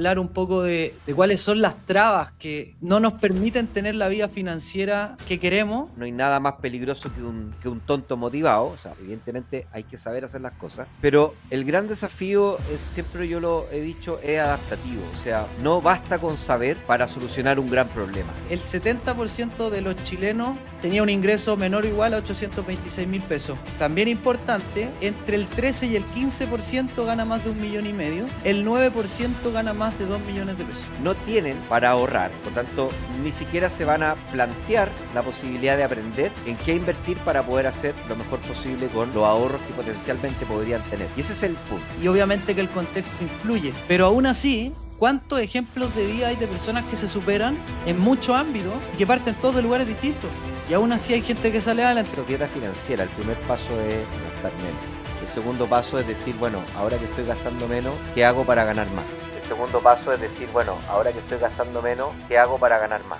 Hablar un poco de cuáles son las trabas que no nos permiten tener la vida financiera que queremos. No hay nada más peligroso que un tonto motivado. O sea, evidentemente hay que saber hacer las cosas. Pero el gran desafío es, siempre yo lo he dicho, es adaptativo. O sea, no basta con saber para solucionar un gran problema. El 70% de los chilenos tenía un ingreso menor o igual a 826.000 pesos. También importante, entre el 13 y el 15% gana más de 1,5 millones. El 9% gana más de 2 millones de pesos. No tienen para ahorrar, por tanto, ni siquiera se van a plantear la posibilidad de aprender en qué invertir para poder hacer lo mejor posible con los ahorros que potencialmente podrían tener. Y ese es el punto. Y obviamente que el contexto influye, pero aún así, ¿cuántos ejemplos de vida hay de personas que se superan en muchos ámbitos y que parten todos de lugares distintos? Y aún así hay gente que sale adelante. Esto es dieta financiera. El primer paso es gastar menos. El segundo paso es decir, bueno, ahora que estoy gastando menos, ¿qué hago para ganar más? El segundo paso es decir, bueno, ahora que estoy gastando menos, ¿qué hago para ganar más?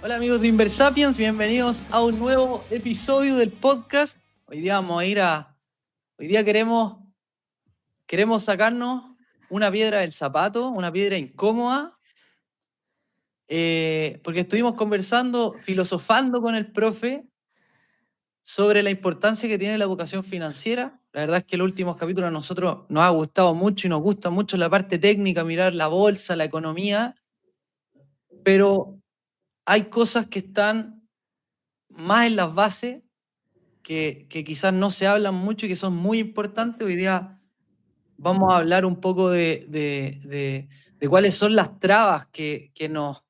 Hola amigos de Inversapiens, bienvenidos a un nuevo episodio del podcast. Hoy día vamos a ir a... Hoy día queremos sacarnos una piedra del zapato, una piedra incómoda, porque estuvimos conversando, filosofando con el profe sobre la importancia que tiene la educación financiera. La verdad es que los últimos capítulos a nosotros nos ha gustado mucho y nos gusta mucho la parte técnica, mirar la bolsa, la economía, pero hay cosas que están más en las bases que quizás no se hablan mucho y que son muy importantes. Hoy día vamos a hablar un poco de cuáles son las trabas que no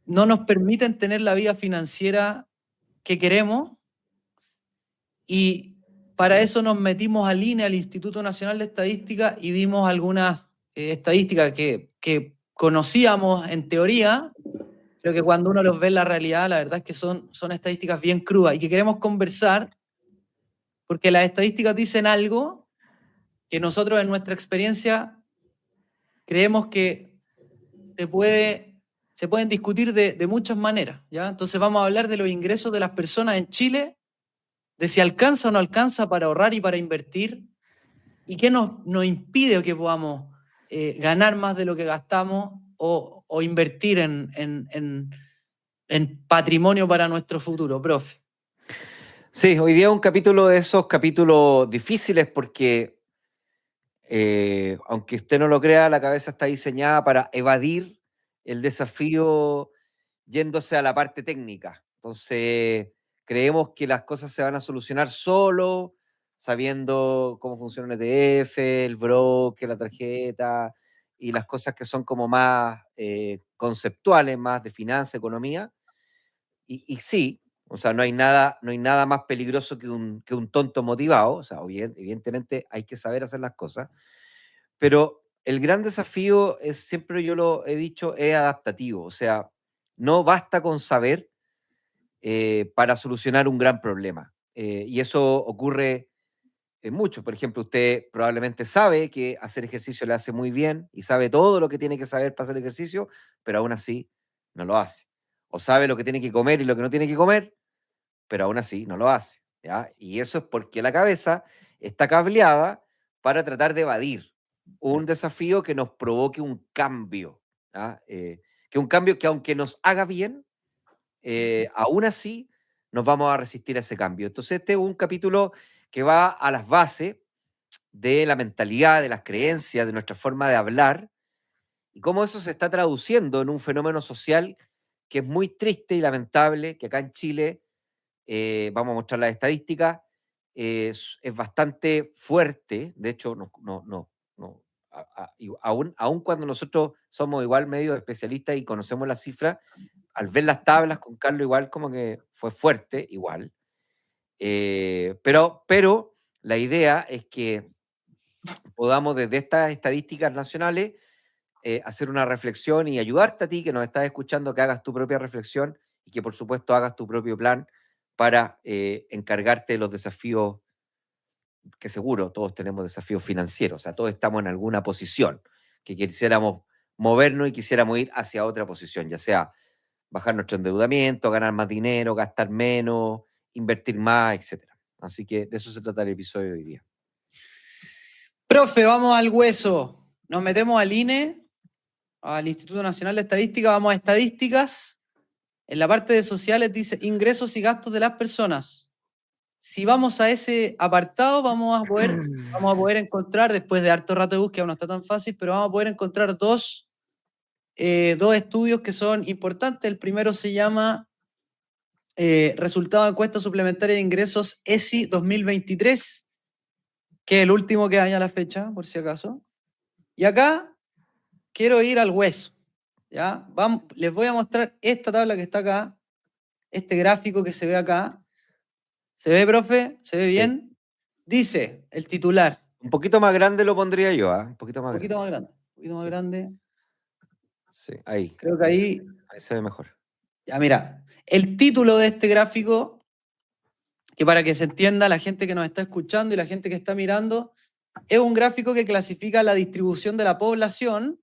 nos permiten tener la vida financiera que queremos. Y para eso nos metimos al INE, al Instituto Nacional de Estadística, y vimos algunas estadísticas que conocíamos en teoría, pero que cuando uno los ve en la realidad, la verdad es que son estadísticas bien crudas y que queremos conversar porque las estadísticas dicen algo que nosotros en nuestra experiencia creemos que se pueden discutir de muchas maneras, ¿ya? Entonces vamos a hablar de los ingresos de las personas en Chile, de si alcanza o no alcanza para ahorrar y para invertir, y qué nos impide que podamos ganar más de lo que gastamos o invertir en patrimonio para nuestro futuro, profe. Sí, hoy día es un capítulo de esos capítulos difíciles porque, aunque usted no lo crea, la cabeza está diseñada para evadir el desafío yéndose a la parte técnica. Entonces, creemos que las cosas se van a solucionar solo sabiendo cómo funciona el ETF, el broker, la tarjeta y las cosas que son como más conceptuales, más de finanza, economía. Y sí, o sea, no hay nada más peligroso que un tonto motivado. O sea, evidentemente hay que saber hacer las cosas, pero el gran desafío es, siempre yo lo he dicho, es adaptativo. O sea, no basta con saber para solucionar un gran problema. Y eso ocurre en mucho. Por ejemplo, usted probablemente sabe que hacer ejercicio le hace muy bien y sabe todo lo que tiene que saber para hacer ejercicio, pero aún así no lo hace. O sabe lo que tiene que comer y lo que no tiene que comer, pero aún así no lo hace, ¿ya? Y eso es porque la cabeza está cableada para tratar de evadir un desafío que nos provoque un cambio, ¿ya? Que un cambio que aunque nos haga bien, aún así nos vamos a resistir a ese cambio. Entonces este es un capítulo que va a las bases de la mentalidad, de las creencias, de nuestra forma de hablar y cómo eso se está traduciendo en un fenómeno social que es muy triste y lamentable, que acá en Chile vamos a mostrar las estadísticas, es bastante fuerte. De hecho, aún cuando nosotros somos igual medio especialistas y conocemos las cifras, al ver las tablas con Carlos igual como que fue fuerte, igual. Pero la idea es que podamos desde estas estadísticas nacionales hacer una reflexión y ayudarte a ti que nos estás escuchando que hagas tu propia reflexión y que por supuesto hagas tu propio plan para encargarte de los desafíos, que seguro todos tenemos desafíos financieros. O sea, todos estamos en alguna posición que quisiéramos movernos y quisiéramos ir hacia otra posición, ya sea bajar nuestro endeudamiento, ganar más dinero, gastar menos, invertir más, etcétera. Así que de eso se trata el episodio de hoy día. Profe, vamos al hueso. nos metemos al INE, al Instituto Nacional de Estadística, vamos a estadísticas. En la parte de sociales dice ingresos y gastos de las personas. Si vamos a ese apartado, vamos a poder encontrar, después de harto rato de búsqueda, no está tan fácil, pero vamos a poder encontrar dos estudios que son importantes. El primero se llama Resultado de Encuesta Suplementaria de Ingresos ESI 2023, que es el último que hay a la fecha, por si acaso. Y acá quiero ir al hueso, ¿ya? Les voy a mostrar esta tabla que está acá, este gráfico que se ve acá. ¿Se ve, profe? ¿Se ve bien? Dice el titular. Un poquito más grande lo pondría yo, ¿ah? Un poquito más Un poquito grande. más grande. Un poquito más Sí. grande. Sí, ahí. Creo que ahí. Ahí se ve mejor. Ya, mira. El título de este gráfico, que para que se entienda la gente que nos está escuchando y la gente que está mirando, es un gráfico que clasifica la distribución de la población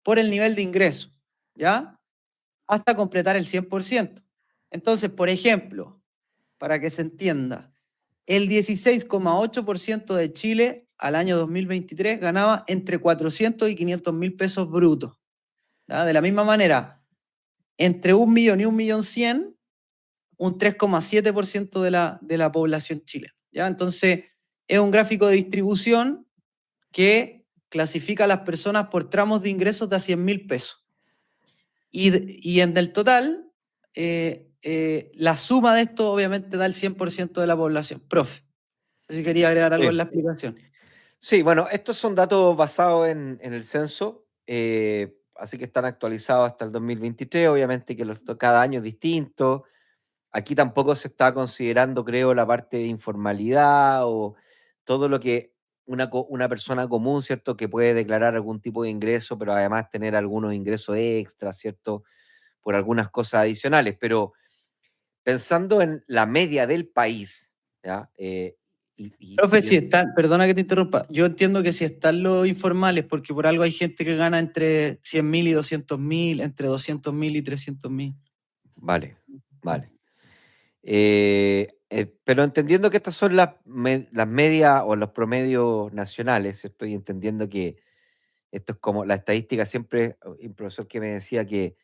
por el nivel de ingreso, ¿ya? Hasta completar el 100%. Entonces, por ejemplo, para que se entienda, el 16,8% de Chile al año 2023 ganaba entre 400 y 500 mil pesos brutos. ¿Ya? De la misma manera, entre 1 millón y 1.100.000, un 3,7% de la población chilena. ¿Ya? Entonces, es un gráfico de distribución que clasifica a las personas por tramos de ingresos de a 100 mil pesos. Y en el total, la suma de esto obviamente da el 100% de la población. Profe, no sé si quería agregar algo en la explicación. Sí, bueno, estos son datos basados en el censo, así que están actualizados hasta el 2023, obviamente que cada año es distinto. Aquí tampoco se está considerando, creo, la parte de informalidad o todo lo que una persona común, ¿cierto? Que puede declarar algún tipo de ingreso, pero además tener algunos ingresos extras, ¿cierto? Por algunas cosas adicionales. Pero pensando en la media del país, ¿ya? Profe, si están, perdona que te interrumpa, yo entiendo que si están los informales, porque por algo hay gente que gana entre 100.000 y 200.000, entre 200.000 y 300.000. Vale, vale. Pero entendiendo que estas son las medias o los promedios nacionales, ¿cierto? Y entendiendo que esto es como la estadística, siempre, un profesor que me decía que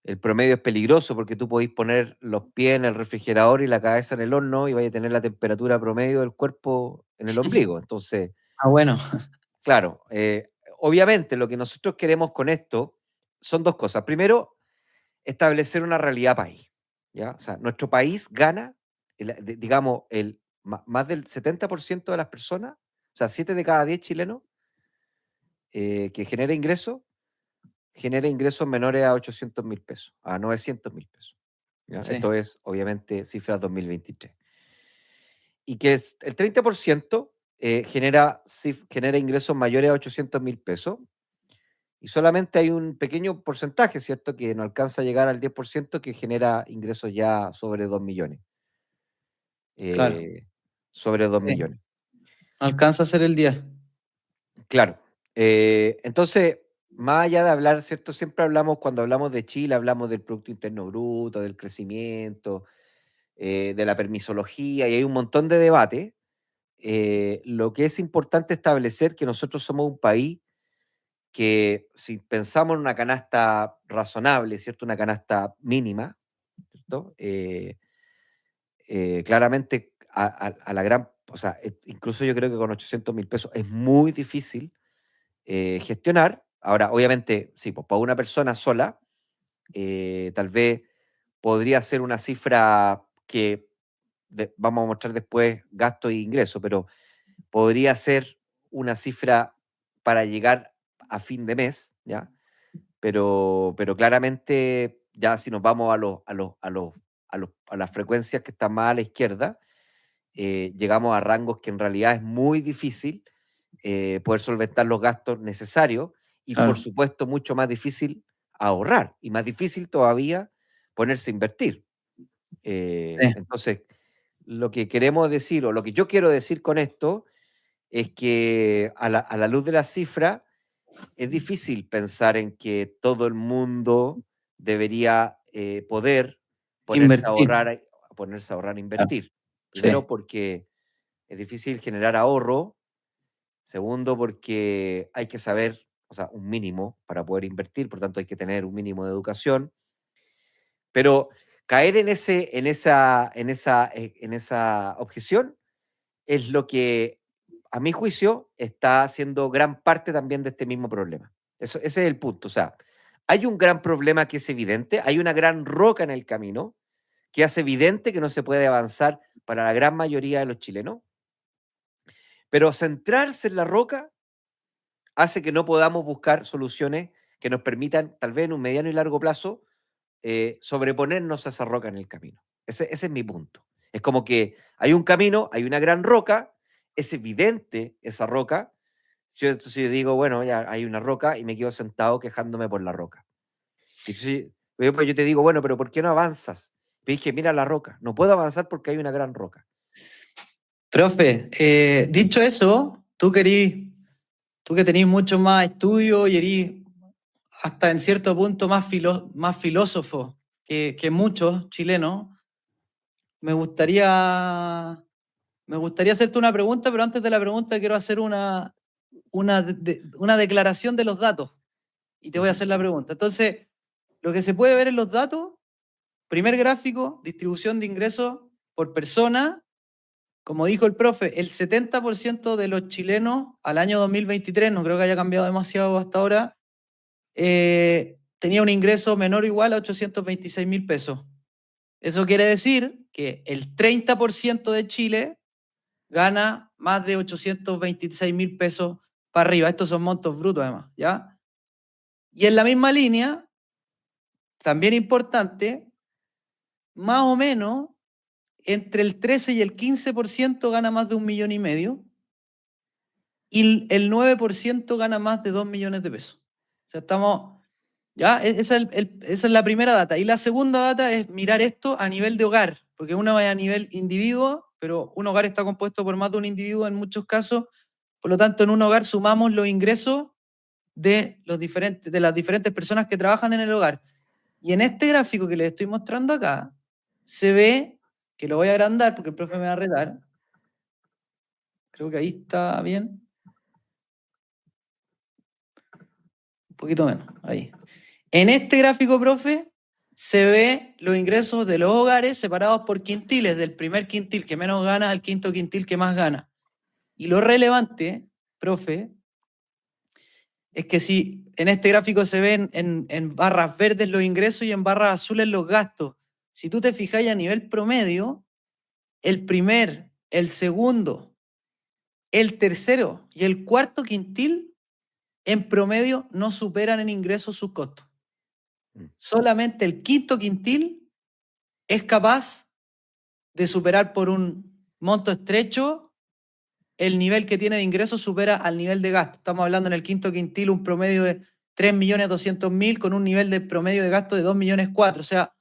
el promedio es peligroso porque tú podés poner los pies en el refrigerador y la cabeza en el horno y vais a tener la temperatura promedio del cuerpo en el ombligo. Entonces, Ah, bueno. claro, obviamente lo que nosotros queremos con esto son dos cosas. Primero, establecer una realidad país, ¿ya? O sea, nuestro país gana, digamos, más del 70% de las personas, o sea, 7 de cada 10 chilenos que genera ingresos menores a 800.000 pesos, a 900.000 pesos. ¿Ya? Sí. Esto es, obviamente, cifras 2023. Y que el 30% genera ingresos mayores a 800.000 pesos. Y solamente hay un pequeño porcentaje, ¿cierto?, que no alcanza a llegar al 10% que genera ingresos ya sobre 2 millones. Claro. Sobre 2 Sí. millones. No alcanza a ser el 10. Claro. Entonces, más allá de hablar, ¿cierto? Siempre hablamos, cuando hablamos de Chile, hablamos del Producto Interno Bruto, del crecimiento, de la permisología, y hay un montón de debate. Lo que es importante establecer que nosotros somos un país que, si pensamos en una canasta razonable, ¿cierto? Una canasta mínima, ¿cierto? Claramente a la gran, o sea, incluso yo creo que con 800.000 pesos es muy difícil gestionar. Ahora, obviamente, sí, pues para una persona sola, tal vez podría ser una cifra que vamos a mostrar después gasto e ingreso, pero podría ser una cifra para llegar a fin de mes, ¿ya? Pero claramente, ya si nos vamos a las frecuencias que están más a la izquierda, llegamos a rangos que en realidad es muy difícil poder solventar los gastos necesarios y, por Claro. supuesto, mucho más difícil ahorrar y más difícil todavía ponerse a invertir. Sí. Entonces, lo que queremos decir, o lo que yo quiero decir con esto, es que a la luz de la cifra, es difícil pensar en que todo el mundo debería poder Invertir. ponerse a ahorrar e Claro. invertir. Sí. Primero, porque es difícil generar ahorro. Segundo, porque hay que saber o sea, un mínimo para poder invertir, por tanto hay que tener un mínimo de educación, pero caer en esa objeción es lo que, a mi juicio, está haciendo gran parte también de este mismo problema. Ese es el punto. O sea, hay un gran problema que es evidente, hay una gran roca en el camino que hace evidente que no se puede avanzar para la gran mayoría de los chilenos, pero centrarse en la roca hace que no podamos buscar soluciones que nos permitan, tal vez en un mediano y largo plazo, sobreponernos a esa roca en el camino. Ese es mi punto. Es como que hay un camino, hay una gran roca, es evidente esa roca. Entonces yo digo, bueno, ya hay una roca y me quedo sentado quejándome por la roca. Y entonces, pues yo te digo, bueno, pero ¿por qué no avanzas? Y dije, mira la roca, no puedo avanzar porque hay una gran roca. Profe, dicho eso, tú que tenés mucho más estudio y eres hasta en cierto punto más filósofo que muchos chilenos, me gustaría hacerte una pregunta, pero antes de la pregunta quiero hacer una declaración de los datos y te voy a hacer la pregunta. Entonces, lo que se puede ver en los datos, primer gráfico, distribución de ingresos por persona. Como dijo el profe, el 70% de los chilenos al año 2023, no creo que haya cambiado demasiado hasta ahora, tenía un ingreso menor o igual a 826.000 pesos. Eso quiere decir que el 30% de Chile gana más de 826.000 pesos para arriba. Estos son montos brutos además, ¿ya? Y en la misma línea, también importante, más o menos entre el 13 y el 15% gana más de 1,5 millones y el 9% gana más de 2 millones de pesos. O sea, estamos, ya, esa es la primera data. Y la segunda data es mirar esto a nivel de hogar, porque uno es a nivel individuo, pero un hogar está compuesto por más de un individuo en muchos casos. Por lo tanto, en un hogar sumamos los ingresos de las diferentes personas que trabajan en el hogar. Y en este gráfico que les estoy mostrando acá, se ve, que lo voy a agrandar porque el profe me va a retar. Creo que ahí está bien. Un poquito menos, ahí. En este gráfico, profe, se ve los ingresos de los hogares separados por quintiles, del primer quintil que menos gana al quinto quintil que más gana. Y lo relevante, profe, es que si en este gráfico se ven en barras verdes los ingresos y en barras azules los gastos, si tú te fijas a nivel promedio, el primer, el segundo, el tercero y el cuarto quintil en promedio no superan en ingresos sus costos. Solamente el quinto quintil es capaz de superar por un monto estrecho el nivel que tiene de ingresos supera al nivel de gasto. Estamos hablando en el quinto quintil un promedio de 3.200.000 con un nivel de promedio de gasto de 2.4 millones, o sea,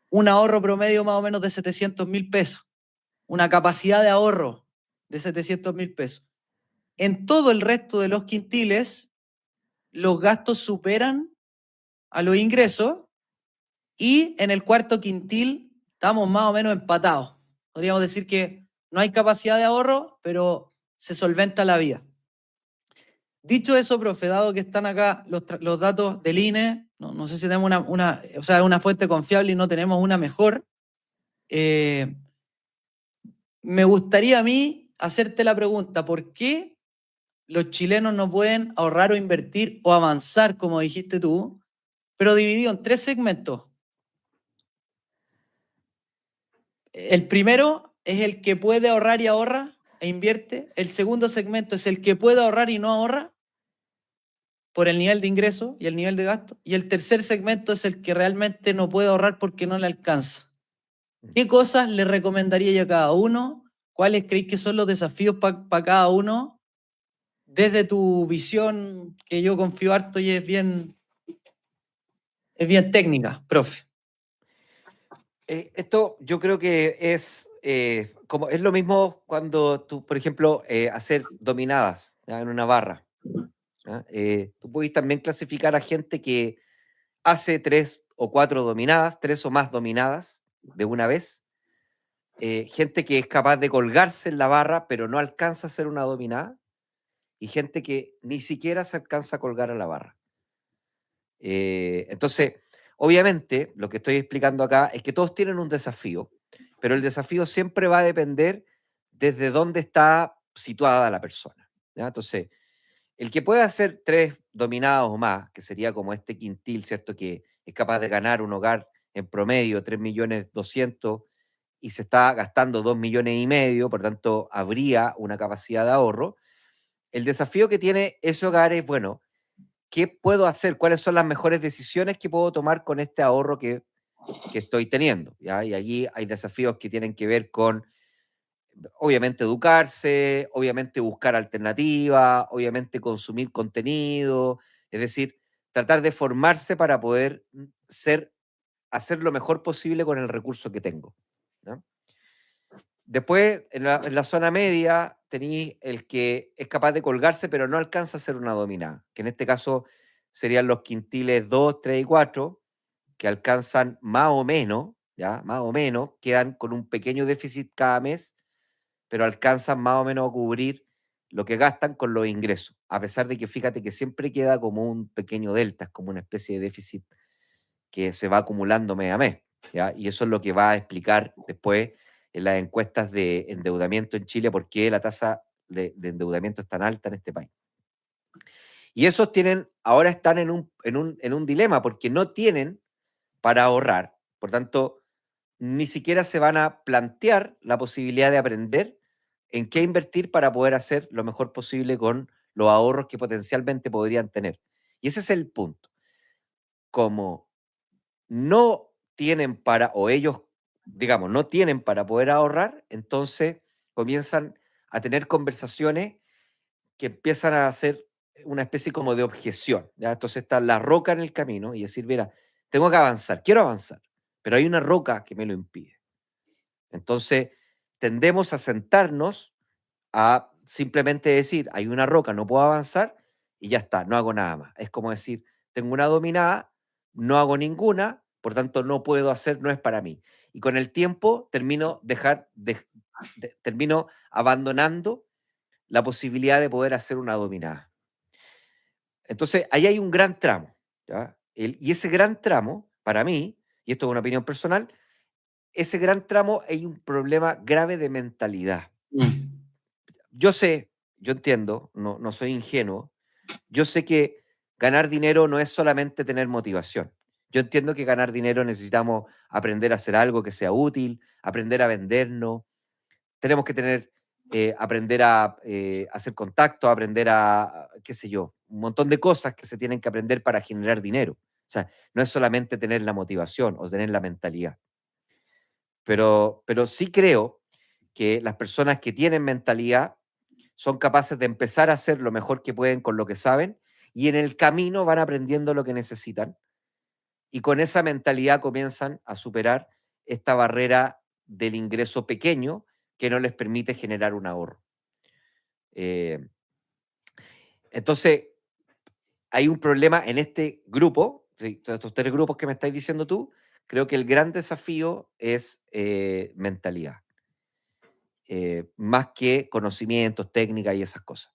un ahorro promedio más o menos de 700.000 pesos, una capacidad de ahorro de 700.000 pesos. En todo el resto de los quintiles, los gastos superan a los ingresos y en el cuarto quintil estamos más o menos empatados. Podríamos decir que no hay capacidad de ahorro, pero se solventa la vida. Dicho eso, profe, dado que están acá los datos del INE, no sé si tenemos una fuente confiable y no tenemos una mejor, me gustaría a mí hacerte la pregunta, ¿por qué los chilenos no pueden ahorrar o invertir o avanzar, como dijiste tú, pero dividido en 3 segmentos? El primero es el que puede ahorrar y ahorra e invierte. El segundo segmento es el que puede ahorrar y no ahorra por el nivel de ingreso y el nivel de gasto. Y el tercer segmento es el que realmente no puede ahorrar porque no le alcanza. ¿Qué cosas le recomendaría a cada uno? ¿Cuáles creéis que son los desafíos para cada uno? Desde tu visión, que yo confío harto y es bien técnica, profe. Esto yo creo que es como es lo mismo cuando tú, por ejemplo, hacer dominadas, ¿ya?, en una barra, ¿ya? Tú puedes también clasificar a gente que hace 3 o 4 dominadas, 3 o más dominadas de una vez. Gente que es capaz de colgarse en la barra, pero no alcanza a hacer una dominada. y gente que ni siquiera se alcanza a colgar a la barra. Entonces, obviamente, lo que estoy explicando acá es que todos tienen un desafío, pero el desafío siempre va a depender desde dónde está situada la persona, ¿ya? Entonces, el que puede hacer 3 dominadas o más, que sería como este quintil, ¿cierto? Que es capaz de ganar un hogar en promedio 3.200.000 y se está gastando 2.500.000, por tanto, habría una capacidad de ahorro. El desafío que tiene ese hogar es, bueno, ¿qué puedo hacer? ¿Cuáles son las mejores decisiones que puedo tomar con este ahorro que estoy teniendo? ¿Ya? Y allí hay desafíos que tienen que ver con, obviamente, educarse, obviamente buscar alternativas, obviamente consumir contenido, es decir, tratar de formarse para poder hacer lo mejor posible con el recurso que tengo, ¿no? Después, en la zona media, tenéis el que es capaz de colgarse, pero no alcanza a ser una dominada, que en este caso serían los quintiles 2, 3 y 4, que alcanzan más o menos, ¿ya? Más o menos, quedan con un pequeño déficit cada mes, pero alcanzan más o menos a cubrir lo que gastan con los ingresos, a pesar de que fíjate que siempre queda como un pequeño delta, es como una especie de déficit que se va acumulando mes a mes, ¿ya? Y eso es lo que va a explicar después en las encuestas de endeudamiento en Chile, por qué la tasa de endeudamiento es tan alta en este país. Y esos ahora están en un dilema, porque no tienen para ahorrar, por tanto, ni siquiera se van a plantear la posibilidad de aprender en qué invertir para poder hacer lo mejor posible con los ahorros que potencialmente podrían tener. Y ese es el punto. Como no tienen para, o ellos, digamos, no tienen para poder ahorrar, entonces comienzan a tener conversaciones que empiezan a hacer una especie como de objeción, ¿ya? Entonces está la roca en el camino y decir, mira, tengo que avanzar, quiero avanzar, pero hay una roca que me lo impide. Entonces tendemos a sentarnos a simplemente decir, hay una roca, no puedo avanzar y ya está, no hago nada más. Es como decir, tengo una dominada, no hago ninguna, por tanto no puedo hacer, no es para mí. Y con el tiempo termino abandonando la posibilidad de poder hacer una dominada. Entonces, ahí hay un gran tramo, ¿ya? Y ese gran tramo, para mí, y esto es una opinión personal, ese gran tramo hay un problema grave de mentalidad. Yo sé, yo entiendo, no soy ingenuo, yo sé que ganar dinero no es solamente tener motivación. Yo entiendo que ganar dinero necesitamos aprender a hacer algo que sea útil, aprender a vendernos, tenemos que aprender a hacer contacto, aprender qué sé yo, un montón de cosas que se tienen que aprender para generar dinero. O sea, no es solamente tener la motivación o tener la mentalidad. Pero sí creo que las personas que tienen mentalidad son capaces de empezar a hacer lo mejor que pueden con lo que saben y en el camino van aprendiendo lo que necesitan y con esa mentalidad comienzan a superar esta barrera del ingreso pequeño que no les permite generar un ahorro. Eh, entonces, hay un problema en este grupo, ¿sí? Todos estos 3 grupos que me estáis diciendo tú, creo que el gran desafío es mentalidad, más que conocimientos, técnicas y esas cosas.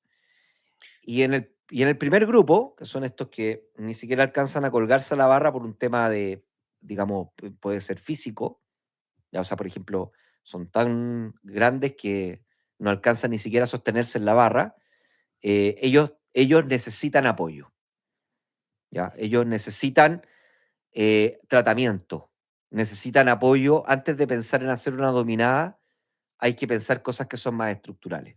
Y en el primer grupo, que son estos que ni siquiera alcanzan a colgarse a la barra por un tema de, digamos, puede ser físico, ya, o sea, por ejemplo, son tan grandes que no alcanzan ni siquiera a sostenerse en la barra, ellos necesitan apoyo, ¿ya? Ellos necesitan tratamiento, necesitan apoyo. Antes de pensar en hacer una dominada, hay que pensar cosas que son más estructurales,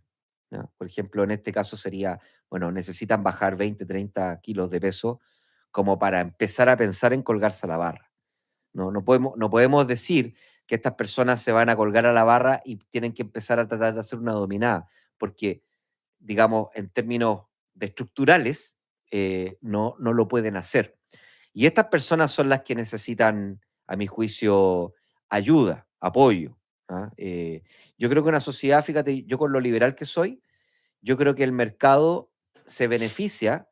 ¿ya? Por ejemplo, en este caso sería, bueno, necesitan bajar 20, 30 kilos de peso como para empezar a pensar en colgarse a la barra. No podemos decir que estas personas se van a colgar a la barra y tienen que empezar a tratar de hacer una dominada, porque, digamos, en términos de estructurales, no lo pueden hacer. Y estas personas son las que necesitan, a mi juicio, ayuda, apoyo, ¿ah? Yo creo que una sociedad, fíjate, yo con lo liberal que soy, yo creo que el mercado se beneficia,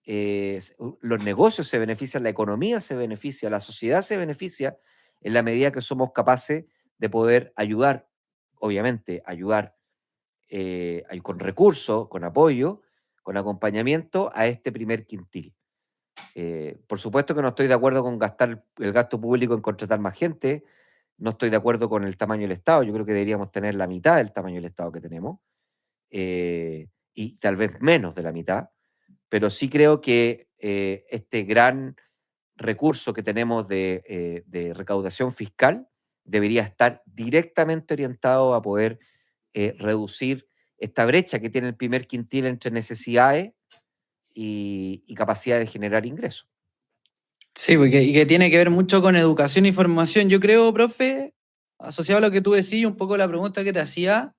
los negocios se benefician, la economía se beneficia, la sociedad se beneficia en la medida que somos capaces de poder ayudar, obviamente, ayudar con recursos, con apoyo, con acompañamiento a este primer quintil. Por supuesto que no estoy de acuerdo con gastar el gasto público en contratar más gente, no estoy de acuerdo con el tamaño del Estado, yo creo que deberíamos tener la mitad del tamaño del Estado que tenemos, y tal vez menos de la mitad, pero sí creo que este gran recurso que tenemos de recaudación fiscal debería estar directamente orientado a poder reducir esta brecha que tiene el primer quintil entre necesidades y capacidad de generar ingresos. Sí, y que tiene que ver mucho con educación y formación. Yo creo, profe, asociado a lo que tú decís, un poco la pregunta que te hacía,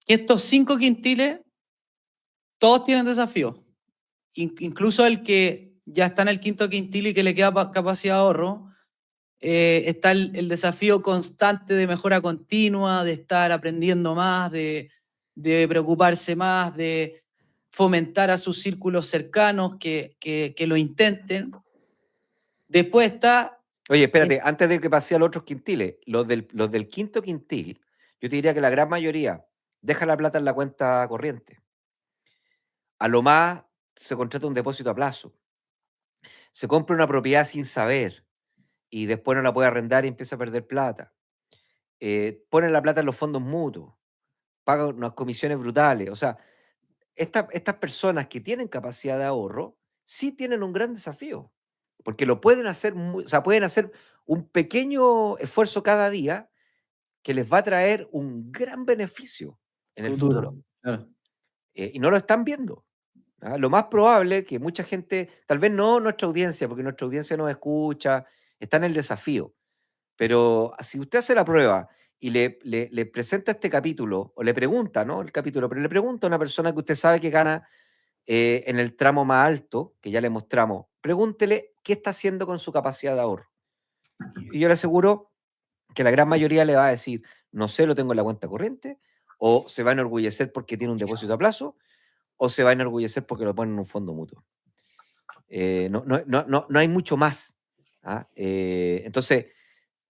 que estos 5 quintiles, todos tienen desafíos. Incluso el que ya está en el quinto quintil y que le queda capacidad de ahorro, está el desafío constante de mejora continua, de estar aprendiendo más, de preocuparse más, de fomentar a sus círculos cercanos que lo intenten. Después está... Oye, espérate, antes de que pase a los otros quintiles, los del quinto quintil, yo te diría que la gran mayoría deja la plata en la cuenta corriente. A lo más se contrata un depósito a plazo. Se compra una propiedad sin saber y después no la puede arrendar y empieza a perder plata. Ponen la plata en los fondos mutuos, pagan unas comisiones brutales. O sea, estas personas que tienen capacidad de ahorro sí tienen un gran desafío, porque lo pueden hacer, o sea, pueden hacer un pequeño esfuerzo cada día que les va a traer un gran beneficio en el futuro. Claro. Y no lo están viendo. Lo más probable que mucha gente, tal vez no nuestra audiencia, porque nuestra audiencia nos escucha, está en el desafío, pero si usted hace la prueba y le presenta este capítulo, o le pregunta, ¿no? El capítulo, pero le pregunta a una persona que usted sabe que gana en el tramo más alto, que ya le mostramos, pregúntele qué está haciendo con su capacidad de ahorro. Y yo le aseguro que la gran mayoría le va a decir, no sé, lo tengo en la cuenta corriente, o se va a enorgullecer porque tiene un depósito a plazo, o se va a enorgullecer porque lo pone en un fondo mutuo. No hay mucho más. Entonces,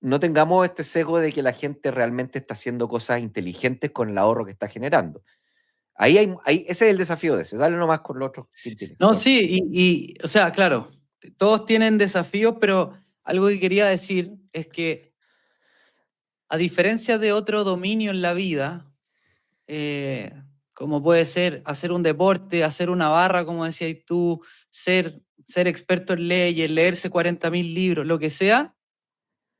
no tengamos este sesgo de que la gente realmente está haciendo cosas inteligentes con el ahorro que está generando. Ese es el desafío de ese. Dale nomás con los otros quintiles. No, sí, o sea, claro, todos tienen desafíos, pero algo que quería decir es que, a diferencia de otro dominio en la vida, como puede ser hacer un deporte, hacer una barra, como decías tú, ser experto en leyes, leerse 40.000 libros, lo que sea,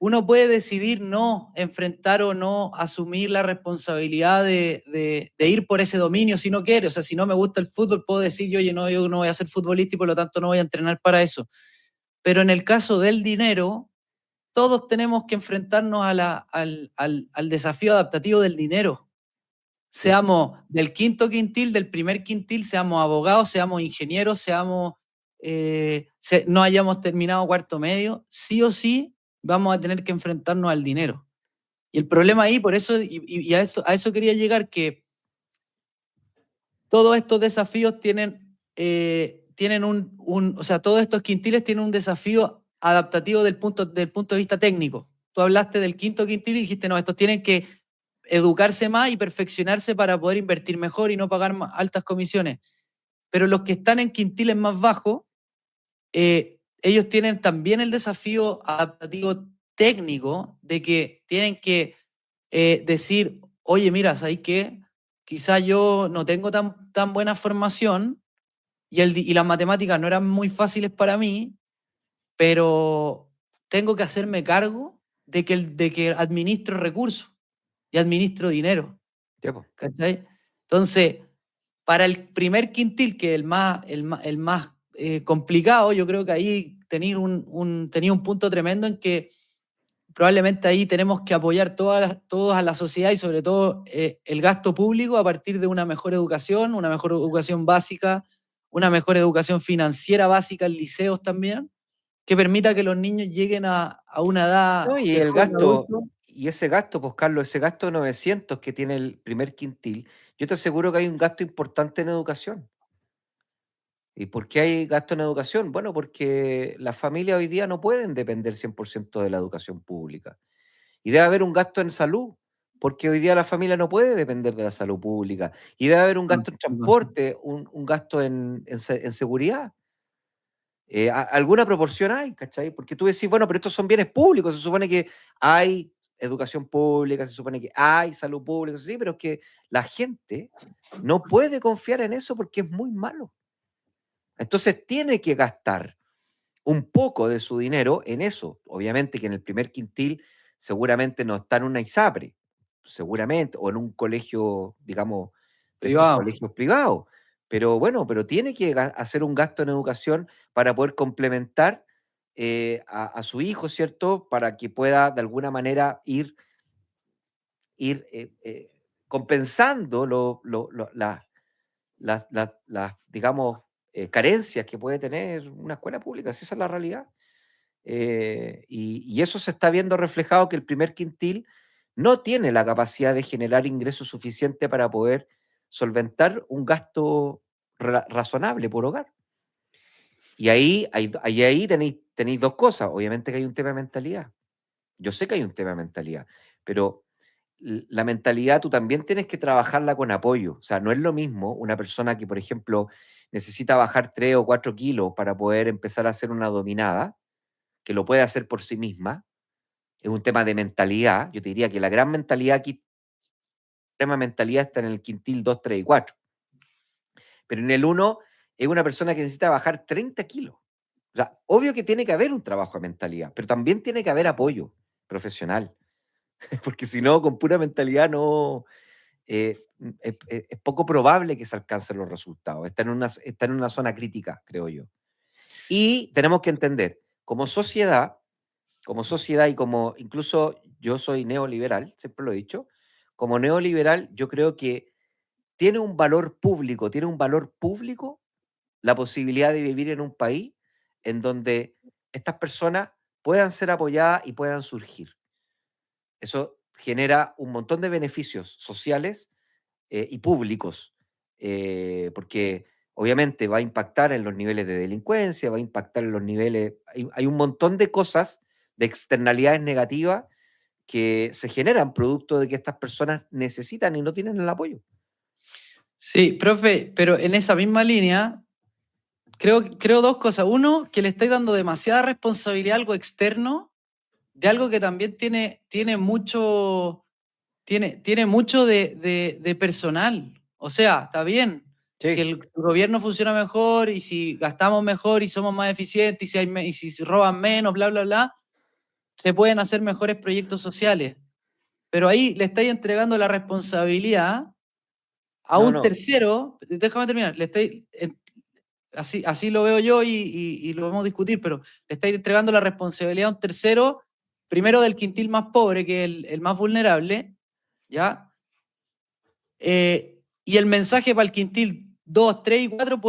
uno puede decidir no enfrentar o no asumir la responsabilidad de ir por ese dominio si no quiere. O sea, si no me gusta el fútbol, puedo decir, oye, no, yo no voy a ser futbolista y por lo tanto no voy a entrenar para eso. Pero en el caso del dinero, todos tenemos que enfrentarnos al desafío adaptativo del dinero. Seamos del quinto quintil, del primer quintil, seamos abogados, seamos ingenieros, no hayamos terminado cuarto medio, sí o sí vamos a tener que enfrentarnos al dinero. Y el problema ahí, por eso, y a eso quería llegar, que todos estos desafíos tienen o sea, todos estos quintiles tienen un desafío adaptativo del punto de vista técnico. Tú hablaste del quinto quintil y dijiste, no, estos tienen que educarse más y perfeccionarse para poder invertir mejor y no pagar altas comisiones. Pero los que están en quintiles más bajos, ellos tienen también el desafío adaptativo técnico de que tienen que decir, oye, mira, ¿sabes qué? Quizá yo no tengo tan buena formación y las matemáticas no eran muy fáciles para mí, pero tengo que hacerme cargo de que administro recursos y administro dinero. ¿Cachai? Entonces, para el primer quintil, que es el más complicado, yo creo que ahí tenía un punto tremendo en que probablemente ahí tenemos que apoyar todos a la sociedad y sobre todo el gasto público a partir de una mejor educación básica, una mejor educación financiera básica en liceos también, que permita que los niños lleguen a una edad No, y de el joven gasto, adulto. y ese gasto, pues Carlos, ese gasto de 900 que tiene el primer quintil, yo te aseguro que hay un gasto importante en educación. ¿Y por qué hay gasto en educación? Bueno, porque las familias hoy día no pueden depender 100% de la educación pública. Y debe haber un gasto en salud, porque hoy día la familia no puede depender de la salud pública. Y debe haber un No, gasto en tienes razón. transporte, un gasto en seguridad. Alguna proporción hay, ¿cachai? Porque tú decís, bueno, pero estos son bienes públicos, se supone que hay educación pública, se supone que hay salud pública, sí, pero es que la gente no puede confiar en eso porque es muy malo. Entonces tiene que gastar un poco de su dinero en eso. Obviamente que en el primer quintil seguramente no está en una ISAPRE, seguramente, o en un colegio, digamos, de estos Privado. colegios privados. Pero bueno, pero tiene que hacer un gasto en educación para poder complementar a su hijo, ¿cierto? Para que pueda de alguna manera ir compensando digamos, carencias que puede tener una escuela pública. Si esa es la realidad. Y eso se está viendo reflejado que el primer quintil no tiene la capacidad de generar ingresos suficientes para poder solventar un gasto razonable por hogar. Y ahí tenéis dos cosas. Obviamente que hay un tema de mentalidad. Yo sé que hay un tema de mentalidad, pero la mentalidad tú también tienes que trabajarla con apoyo. O sea, no es lo mismo una persona que, por ejemplo, necesita bajar 3 o 4 kilos para poder empezar a hacer una dominada, que lo puede hacer por sí misma. Es un tema de mentalidad. Yo te diría que la gran mentalidad aquí, la extrema mentalidad está en el quintil 2, 3 y 4. Pero en el uno es una persona que necesita bajar 30 kilos. O sea, obvio que tiene que haber un trabajo de mentalidad, pero también tiene que haber apoyo profesional. Porque si no, con pura mentalidad no, es poco probable que se alcancen los resultados. Está en una zona crítica, creo yo. Y tenemos que entender, como sociedad y como incluso yo soy neoliberal, siempre lo he dicho, como neoliberal yo creo que tiene un valor público la posibilidad de vivir en un país en donde estas personas puedan ser apoyadas y puedan surgir. Eso genera un montón de beneficios sociales y públicos, porque obviamente va a impactar en los niveles de delincuencia, va a impactar en los niveles, hay un montón de cosas, de externalidades negativas que se generan producto de que estas personas necesitan y no tienen el apoyo. Sí, profe, pero en esa misma línea, creo dos cosas. Uno, que le estáis dando demasiada responsabilidad a algo externo, de algo que también tiene mucho, tiene mucho de personal. O sea, está bien. Si Sí, el gobierno funciona mejor y si gastamos mejor y somos más eficientes y si se roban menos, bla, bla, bla, se pueden hacer mejores proyectos sociales. Pero ahí le estáis entregando la responsabilidad a no, un no. tercero. Déjame terminar. Así lo veo yo y lo vamos a discutir, pero le estáis entregando la responsabilidad a un tercero, primero del quintil más pobre, que es el más vulnerable, ¿ya? Y el mensaje para el quintil 2, 3 y 4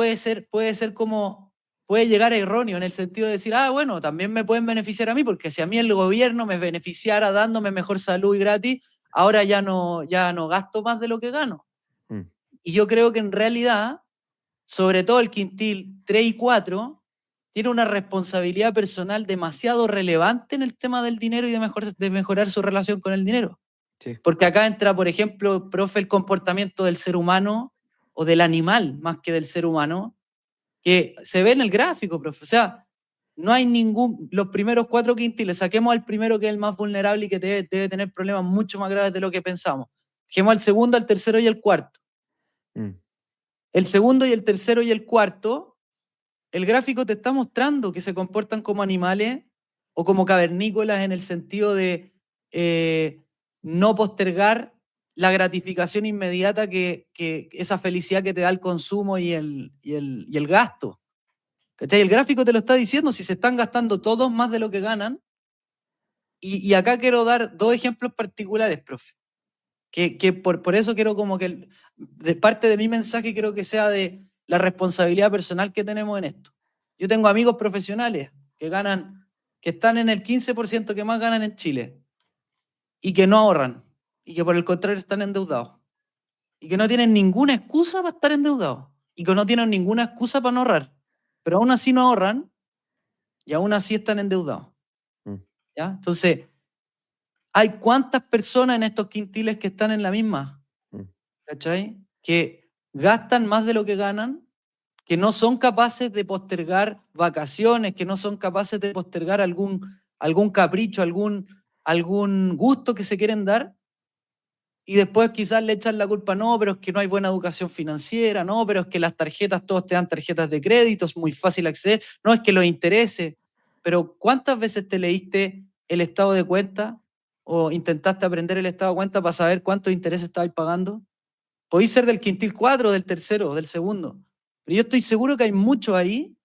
puede llegar erróneo en el sentido de decir, bueno, también me pueden beneficiar a mí, porque si a mí el gobierno me beneficiara dándome mejor salud y gratis, ahora ya no gasto más de lo que gano. Mm. Y yo creo que en realidad, sobre todo el quintil 3 y 4, tiene una responsabilidad personal demasiado relevante en el tema del dinero y de mejorar su relación con el dinero. Sí. Porque acá entra, por ejemplo, profe, el comportamiento del ser humano o del animal más que del ser humano, que se ve en el gráfico, profe. O sea, no hay los primeros 4 quintiles, saquemos al primero que es el más vulnerable y que debe tener problemas mucho más graves de lo que pensamos. Dejemos al segundo, al tercero y al cuarto. Mm. El segundo y el tercero y el cuarto, el gráfico te está mostrando que se comportan como animales o como cavernícolas en el sentido de no postergar la gratificación inmediata que esa felicidad que te da el consumo y el gasto. ¿Cachai? El gráfico te lo está diciendo, si se están gastando todos más de lo que ganan. Y acá quiero dar dos ejemplos particulares, profe. Que por eso quiero como que, de parte de mi mensaje, quiero que sea de la responsabilidad personal que tenemos en esto. Yo tengo amigos profesionales que están en el 15% que más ganan en Chile y que no ahorran y que por el contrario están endeudados y que no tienen ninguna excusa para estar endeudados y que no tienen ninguna excusa para no ahorrar, pero aún así no ahorran y aún así están endeudados. Mm. ¿Ya? Entonces, hay cuántas personas en estos quintiles que están en la misma, ¿cachai? Que gastan más de lo que ganan, que no son capaces de postergar vacaciones, que no son capaces de postergar algún capricho, algún gusto que se quieren dar, y después quizás le echan la culpa, no, pero es que no hay buena educación financiera, no, pero es que las tarjetas, todos te dan tarjetas de crédito, es muy fácil acceder, no es que los intereses, pero ¿cuántas veces te leíste el estado de cuenta o intentaste aprender el estado de cuenta para saber cuántos intereses estabas pagando? Podéis ser del quintil 4, del tercero, del segundo, pero yo estoy seguro que hay muchos ahí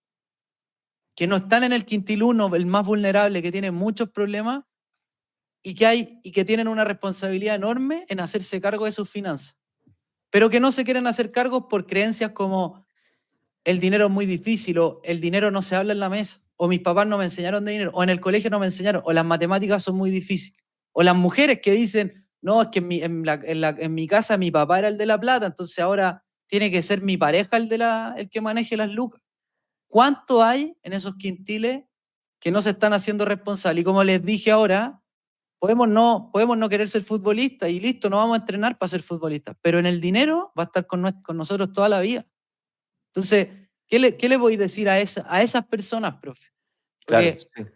que no están en el quintil 1, el más vulnerable, que tiene muchos problemas, y que tienen una responsabilidad enorme en hacerse cargo de sus finanzas, pero que no se quieren hacer cargos por creencias como el dinero es muy difícil, o el dinero no se habla en la mesa, o mis papás no me enseñaron de dinero, o en el colegio no me enseñaron, o las matemáticas son muy difíciles, o las mujeres que dicen, no, es que en mi casa mi papá era el de la plata, entonces ahora tiene que ser mi pareja el que maneje las lucas. ¿Cuánto hay en esos quintiles que no se están haciendo responsables? Y como les dije ahora, podemos no querer ser futbolistas y listo, no vamos a entrenar para ser futbolistas, pero en el dinero va a estar con nosotros toda la vida. Entonces, ¿qué le voy a decir a esas personas, profe? Claro, Porque, sí.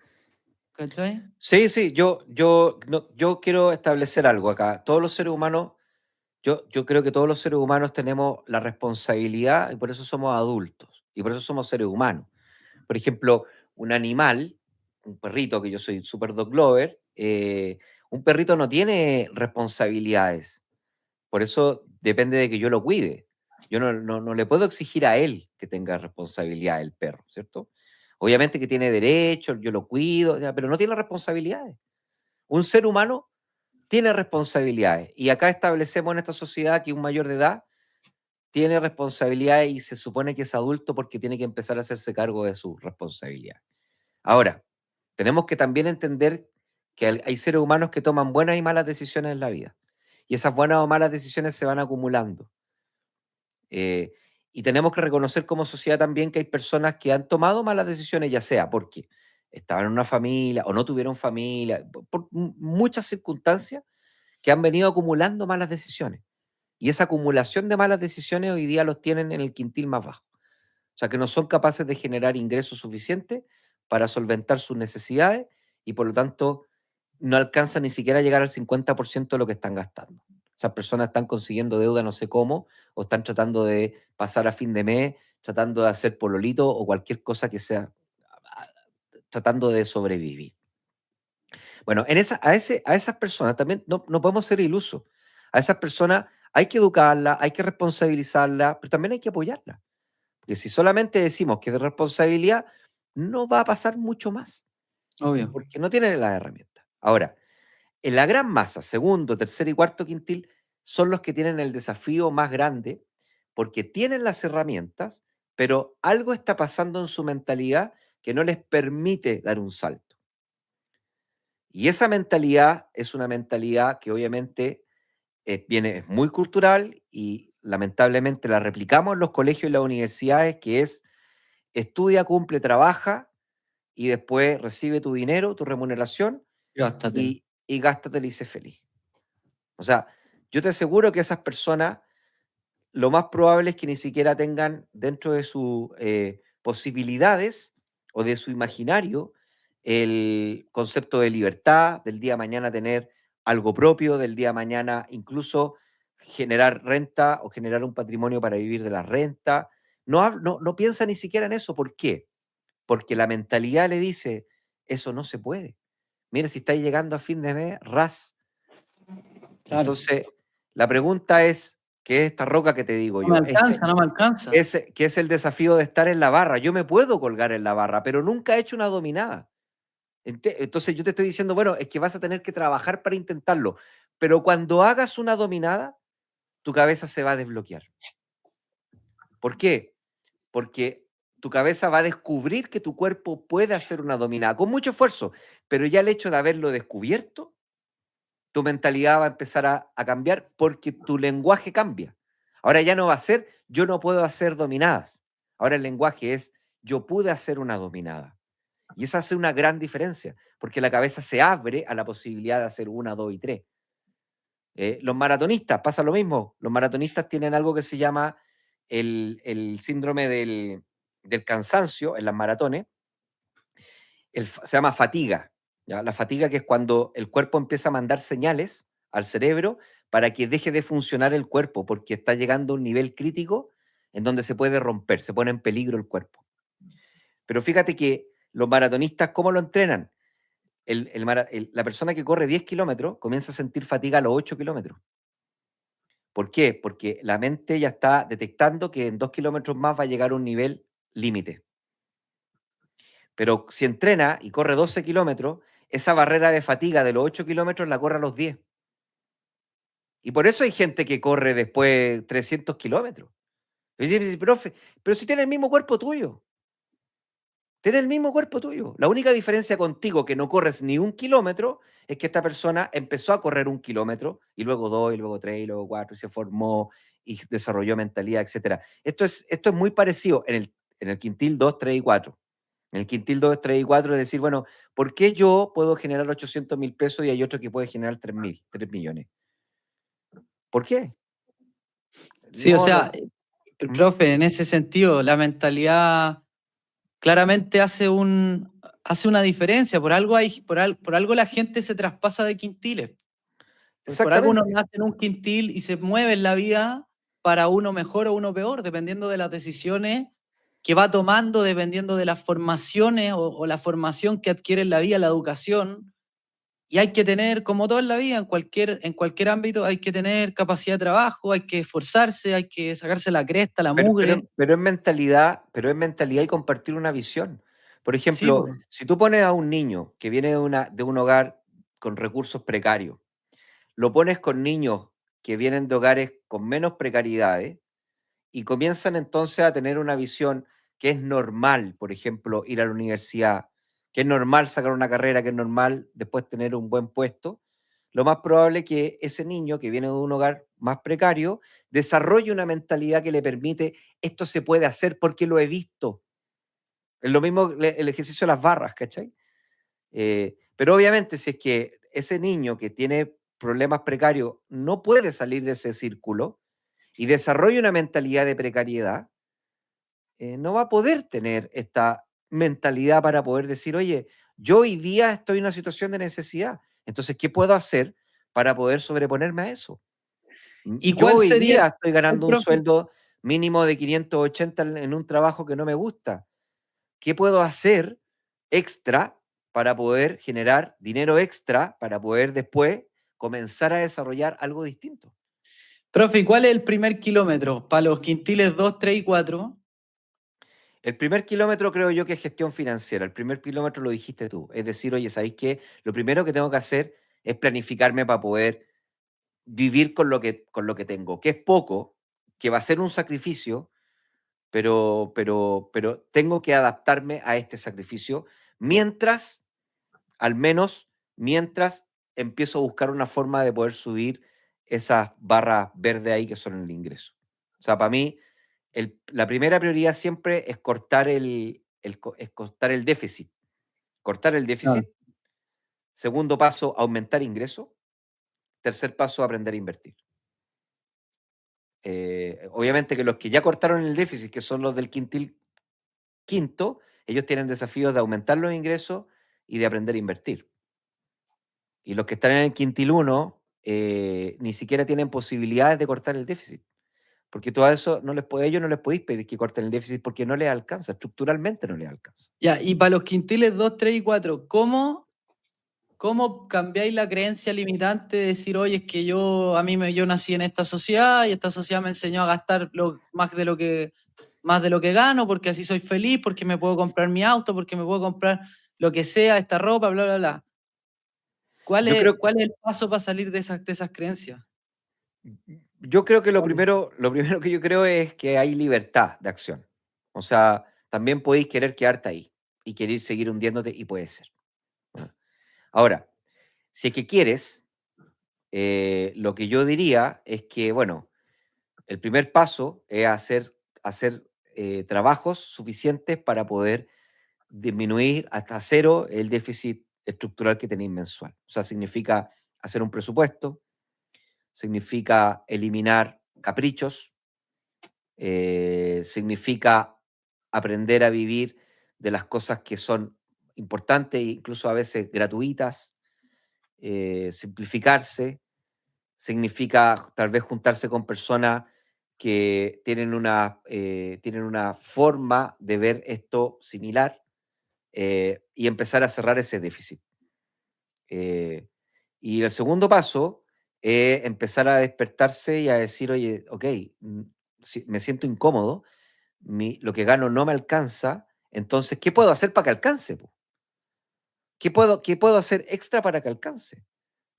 ¿cachai? Sí, sí, yo quiero establecer algo acá. Todos los seres humanos, yo creo que todos los seres humanos tenemos la responsabilidad y por eso somos adultos y por eso somos seres humanos. Por ejemplo, un animal, un perrito, que yo soy super dog lover, un perrito no tiene responsabilidades. Por eso depende de que yo lo cuide. Yo no le puedo exigir a él que tenga responsabilidad el perro, ¿cierto? Obviamente que tiene derechos, yo lo cuido, ya, pero no tiene responsabilidades. Un ser humano tiene responsabilidades. Y acá establecemos en esta sociedad que un mayor de edad tiene responsabilidades y se supone que es adulto porque tiene que empezar a hacerse cargo de su responsabilidad. Ahora, tenemos que también entender que hay seres humanos que toman buenas y malas decisiones en la vida. Y esas buenas o malas decisiones se van acumulando. Eh, y tenemos que reconocer como sociedad también que hay personas que han tomado malas decisiones, ya sea porque estaban en una familia o no tuvieron familia, por muchas circunstancias que han venido acumulando malas decisiones. Y esa acumulación de malas decisiones hoy día los tienen en el quintil más bajo. O sea, que no son capaces de generar ingresos suficientes para solventar sus necesidades y por lo tanto no alcanzan ni siquiera a llegar al 50% de lo que están gastando. Esas personas están consiguiendo deuda no sé cómo, o están tratando de pasar a fin de mes, tratando de hacer pololito o cualquier cosa que sea, tratando de sobrevivir. Bueno, a esas personas también no podemos ser ilusos. A esas personas hay que educarlas, hay que responsabilizarlas, pero también hay que apoyarlas. Porque si solamente decimos que es de responsabilidad, no va a pasar mucho más, Obvio. porque no tienen las herramientas. Ahora, en la gran masa, segundo, tercer y cuarto quintil, son los que tienen el desafío más grande, porque tienen las herramientas, pero algo está pasando en su mentalidad que no les permite dar un salto. Y esa mentalidad es una mentalidad que obviamente es muy cultural y lamentablemente la replicamos en los colegios y las universidades, que es estudia, cumple, trabaja y después recibe tu dinero, tu remuneración Gástatelo. y gástatelo y sé feliz. O sea, yo te aseguro que esas personas lo más probable es que ni siquiera tengan dentro de sus posibilidades o de su imaginario el concepto de libertad, del día de mañana tener algo propio, del día de mañana incluso generar renta o generar un patrimonio para vivir de la renta. No piensa ni siquiera en eso. ¿Por qué? Porque la mentalidad le dice, eso no se puede. Mira, si estáis llegando a fin de mes, ras. Claro. Entonces, la pregunta es, ¿qué es esta roca que te digo No me yo? alcanza, no me alcanza. Que es el desafío de estar en la barra. Yo me puedo colgar en la barra, pero nunca he hecho una dominada. Entonces yo te estoy diciendo, bueno, es que vas a tener que trabajar para intentarlo, pero cuando hagas una dominada, tu cabeza se va a desbloquear. ¿Por qué? Porque tu cabeza va a descubrir que tu cuerpo puede hacer una dominada con mucho esfuerzo, pero ya el hecho de haberlo descubierto, tu mentalidad va a empezar a cambiar porque tu lenguaje cambia. Ahora ya no va a ser yo no puedo hacer dominadas. Ahora el lenguaje es yo pude hacer una dominada. Y esa hace una gran diferencia, porque la cabeza se abre a la posibilidad de hacer 1, 2 y 3. Los maratonistas, pasa lo mismo. Los maratonistas tienen algo que se llama el síndrome del cansancio en las maratones. Se llama fatiga. ¿Ya? La fatiga, que es cuando el cuerpo empieza a mandar señales al cerebro para que deje de funcionar el cuerpo, porque está llegando a un nivel crítico en donde se puede romper, se pone en peligro el cuerpo. Pero fíjate que los maratonistas, ¿cómo lo entrenan? La persona que corre 10 kilómetros comienza a sentir fatiga a los 8 kilómetros. ¿Por qué? Porque la mente ya está detectando que en 2 kilómetros más va a llegar a un nivel límite. Pero si entrena y corre 12 kilómetros, esa barrera de fatiga de los 8 kilómetros la corre a los 10. Y por eso hay gente que corre después 300 kilómetros. Y dice, profe, pero si tiene el mismo cuerpo tuyo. Tiene el mismo cuerpo tuyo. La única diferencia contigo, que no corres ni 1 kilómetro, es que esta persona empezó a correr 1 kilómetro, y luego 2, y luego 3, y luego 4, y se formó, y desarrolló mentalidad, etc. Esto es muy parecido en el quintil 2, 3 y 4. En el quintil 2, 3 y 4 es decir, bueno, ¿por qué yo puedo generar 800.000 pesos y hay otro que puede generar 3 millones? ¿Por qué? Sí, o No, sea, no. ¿Mm? profe, en ese sentido, la mentalidad claramente hace una diferencia. Por algo la gente se traspasa de quintiles. Por algo uno Exactamente. nace en un quintil y se mueve en la vida para uno mejor o uno peor, dependiendo de las decisiones que va tomando, dependiendo de las formaciones o la formación que adquiere en la vida, la educación. Y hay que tener, como todo en la vida, en cualquier ámbito, hay que tener capacidad de trabajo, hay que esforzarse, hay que sacarse la cresta, la mugre. Pero es mentalidad y compartir una visión. Por Sí, ejemplo, pues. si tú pones a un niño que viene de un hogar con recursos precarios, lo pones con niños que vienen de hogares con menos precariedades y comienzan entonces a tener una visión que es normal, por ejemplo, ir a la universidad, que es normal sacar una carrera, que es normal después tener un buen puesto, lo más probable es que ese niño que viene de un hogar más precario desarrolle una mentalidad que le permite, esto se puede hacer porque lo he visto. Es lo mismo el ejercicio de las barras, ¿cachai? Pero obviamente si es que ese niño que tiene problemas precarios no puede salir de ese círculo y desarrolla una mentalidad de precariedad, no va a poder tener esta mentalidad para poder decir, oye, yo hoy día estoy en una situación de necesidad, entonces, ¿qué puedo hacer para poder sobreponerme a eso? ¿Y Yo cuál hoy sería día estoy el ganando un profe? sueldo mínimo de 580 en un trabajo que no me gusta. ¿Qué puedo hacer extra para poder generar dinero extra para poder después comenzar a desarrollar algo distinto? Profe, ¿y cuál es el primer kilómetro para los quintiles 2, 3 y 4? El primer kilómetro creo yo que es gestión financiera. El primer kilómetro lo dijiste tú. Es decir, oye, ¿sabéis qué? Lo primero que tengo que hacer es planificarme para poder vivir con lo que tengo, que es poco, que va a ser un sacrificio, pero tengo que adaptarme a este sacrificio mientras, al menos, mientras empiezo a buscar una forma de poder subir esas barras verdes ahí que son el ingreso. O sea, para mí, la primera prioridad siempre es cortar el déficit. Cortar el Claro. déficit. Segundo paso, aumentar ingreso. Tercer paso, aprender a invertir. Obviamente que los que ya cortaron el déficit, que son los del quintil quinto, ellos tienen desafíos de aumentar los ingresos y de aprender a invertir. Y los que están en el quintil uno ni siquiera tienen posibilidades de cortar el déficit. Porque todo eso ellos no les podéis pedir que corten el déficit porque no les alcanza, estructuralmente no les alcanza. Ya, y para los quintiles 2, 3 y 4, ¿cómo cambiáis la creencia limitante de decir, oye, es que yo nací en esta sociedad y esta sociedad me enseñó a gastar más de lo que gano, porque así soy feliz, porque me puedo comprar mi auto, porque me puedo comprar lo que sea, esta ropa, bla, bla, bla? Yo creo, ¿Cuál es el paso para salir de esas creencias? yo creo que lo primero que yo creo es que hay libertad de acción. O sea, también podéis querer quedarte ahí y querer seguir hundiéndote y puede ser. ¿No? Ahora, si es que quieres, lo que yo diría es que, bueno, el primer paso es hacer trabajos suficientes para poder disminuir hasta cero el déficit estructural que tenéis mensual. O sea, significa hacer un presupuesto, significa eliminar caprichos, significa aprender a vivir de las cosas que son importantes e incluso a veces gratuitas, simplificarse, significa tal vez juntarse con personas que tienen una forma de ver esto similar, y empezar a cerrar ese déficit. Y el segundo paso es empezar a despertarse y a decir, oye, ok, me siento incómodo, lo que gano no me alcanza, entonces, ¿qué puedo hacer para que alcance, po? ¿Qué puedo hacer extra para que alcance?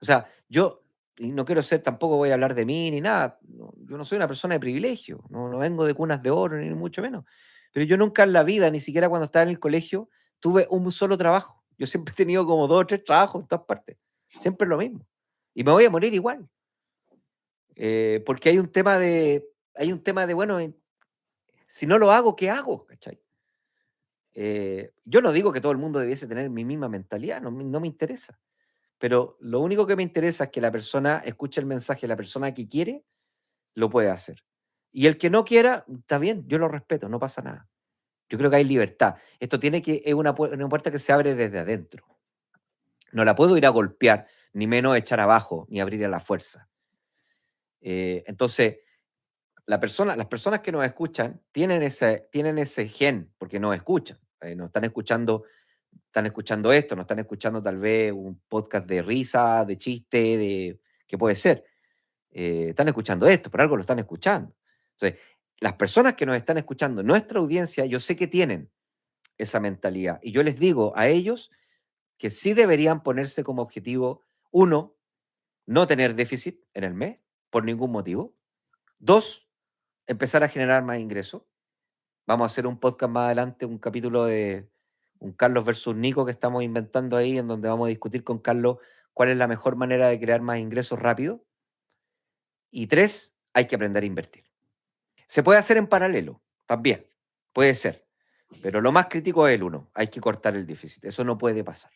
O sea, yo, y no quiero ser, tampoco voy a hablar de mí ni nada, yo no soy una persona de privilegio, no vengo de cunas de oro, ni mucho menos, pero yo nunca en la vida, ni siquiera cuando estaba en el colegio, tuve un solo trabajo. Yo siempre he tenido como 2 o 3 trabajos en todas partes, siempre lo mismo. Y me voy a morir igual, porque hay un tema de, bueno, si no lo hago, ¿qué hago? ¿Cachai? Yo no digo que todo el mundo debiese tener mi misma mentalidad, no me interesa. Pero lo único que me interesa es que la persona escuche el mensaje, la persona que quiere, lo puede hacer. Y el que no quiera, está bien, yo lo respeto, no pasa nada. Yo creo que hay libertad. Esto es una puerta que se abre desde adentro. No la puedo ir a golpear, ni menos echar abajo, ni abrir a la fuerza. Entonces, las personas que nos escuchan tienen ese gen, porque nos escuchan. Nos están escuchando esto, no están escuchando tal vez un podcast de risa, de chiste, que puede ser. Están escuchando esto, por algo lo están escuchando. Entonces, las personas que nos están escuchando, nuestra audiencia, yo sé que tienen esa mentalidad. Y yo les digo a ellos que sí deberían ponerse como objetivo, uno, no tener déficit en el mes, por ningún motivo. Dos, empezar a generar más ingresos. Vamos a hacer un podcast más adelante, un capítulo de un Carlos versus Nico que estamos inventando ahí, en donde vamos a discutir con Carlos cuál es la mejor manera de crear más ingresos rápido. Y tres, hay que aprender a invertir. Se puede hacer en paralelo, también, puede ser. Pero lo más crítico es el uno, hay que cortar el déficit. Eso no puede pasar.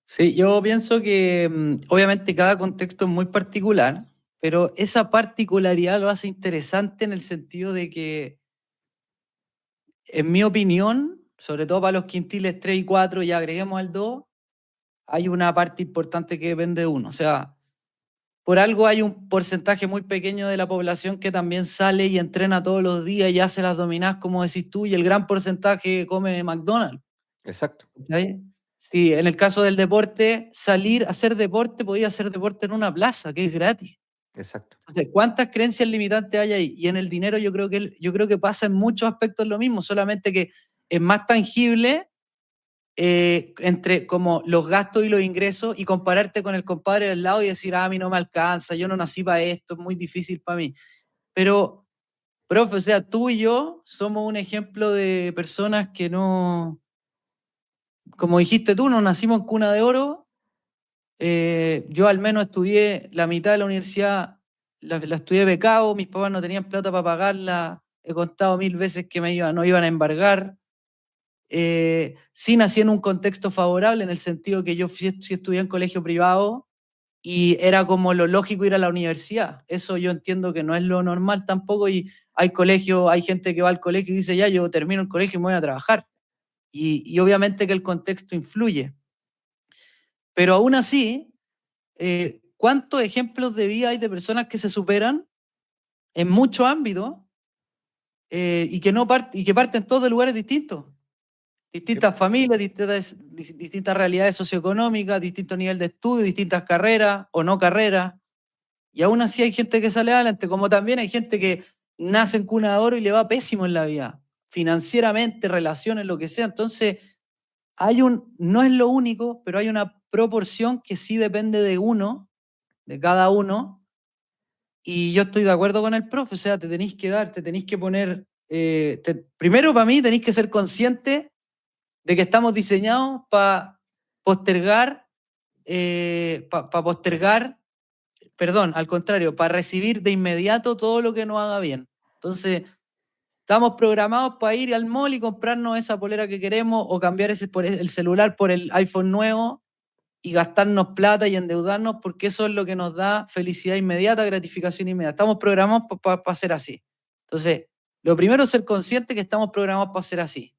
Sí, yo pienso que obviamente cada contexto es muy particular, pero esa particularidad lo hace interesante en el sentido de que, en mi opinión, sobre todo para los quintiles 3 y 4, y agreguemos al 2, hay una parte importante que depende de uno. O sea, por algo hay un porcentaje muy pequeño de la población que también sale y entrena todos los días y hace las dominadas, como decís tú, y el gran porcentaje come McDonald's. Exacto. ¿Cachai? Sí, en el caso del deporte, salir a hacer deporte, podía hacer deporte en una plaza, que es gratis. Exacto. Entonces, ¿cuántas creencias limitantes hay ahí? Y en el dinero yo creo que pasa en muchos aspectos lo mismo, solamente que es más tangible entre como los gastos y los ingresos, y compararte con el compadre del lado y decir, a mí no me alcanza, yo no nací para esto, es muy difícil para mí. Pero, profe, o sea, tú y yo somos un ejemplo de personas que no, como dijiste tú, no nacimos en cuna de oro. Yo al menos estudié la mitad de la universidad, la estudié becado, mis papás no tenían plata para pagarla, he contado 1000 veces que no iban a embargar. Sí nací en un contexto favorable, en el sentido que yo sí estudié en colegio privado y era como lo lógico ir a la universidad. Eso yo entiendo que no es lo normal tampoco, y hay gente que va al colegio y dice, ya, yo termino el colegio y me voy a trabajar. Y obviamente que el contexto influye. Pero aún así, ¿cuántos ejemplos de vida hay de personas que se superan en muchos ámbitos y que parten todos de lugares distintos? Distintas familias, distintas realidades socioeconómicas, distintos niveles de estudio, distintas carreras o no carreras. Y aún así hay gente que sale adelante, como también hay gente que nace en cuna de oro y le va pésimo en la vida, financieramente, relaciones, lo que sea. Entonces, no es lo único, pero hay una proporción que sí depende de uno, de cada uno, y yo estoy de acuerdo con el profe. O sea, te tenéis que poner, primero para mí tenéis que ser consciente de que estamos diseñados para postergar, perdón, al contrario, para recibir de inmediato todo lo que nos haga bien. Entonces, Estamos programados para ir al mall y comprarnos esa polera que queremos o cambiar el celular por el iPhone nuevo y gastarnos plata y endeudarnos porque eso es lo que nos da felicidad inmediata, gratificación inmediata. Estamos programados para ser así. Entonces, lo primero es ser consciente que estamos programados para ser así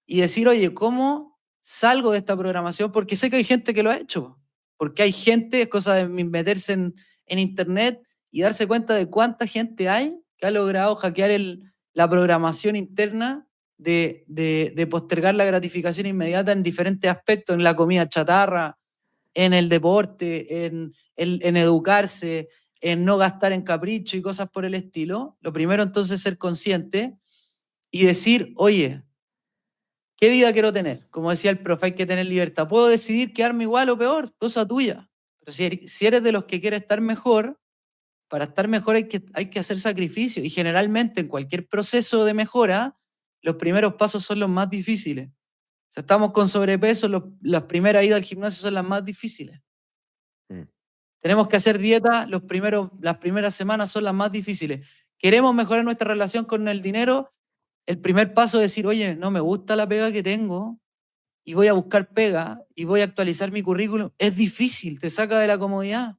y decir, oye, ¿cómo salgo de esta programación? Porque sé que hay gente que lo ha hecho, porque hay gente, es cosa de meterse en internet y darse cuenta de cuánta gente hay que ha logrado hackear la programación interna de postergar la gratificación inmediata en diferentes aspectos, en la comida chatarra, en el deporte, en educarse, en no gastar en capricho y cosas por el estilo. Lo primero entonces es ser consciente y decir, oye, ¿qué vida quiero tener? Como decía el profe, hay que tener libertad. Puedo decidir quedarme igual o peor, cosa tuya. Pero si eres de los que quiere estar mejor, para estar mejor hay que hacer sacrificio. Y generalmente en cualquier proceso de mejora, los primeros pasos son los más difíciles. Si estamos con sobrepeso, las primeras idas al gimnasio son las más difíciles. Tenemos que hacer dieta, las primeras semanas son las más difíciles. Queremos mejorar nuestra relación con el dinero, el primer paso es decir, oye, no me gusta la pega que tengo y voy a buscar pega y voy a actualizar mi currículum. Es difícil, te saca de la comodidad.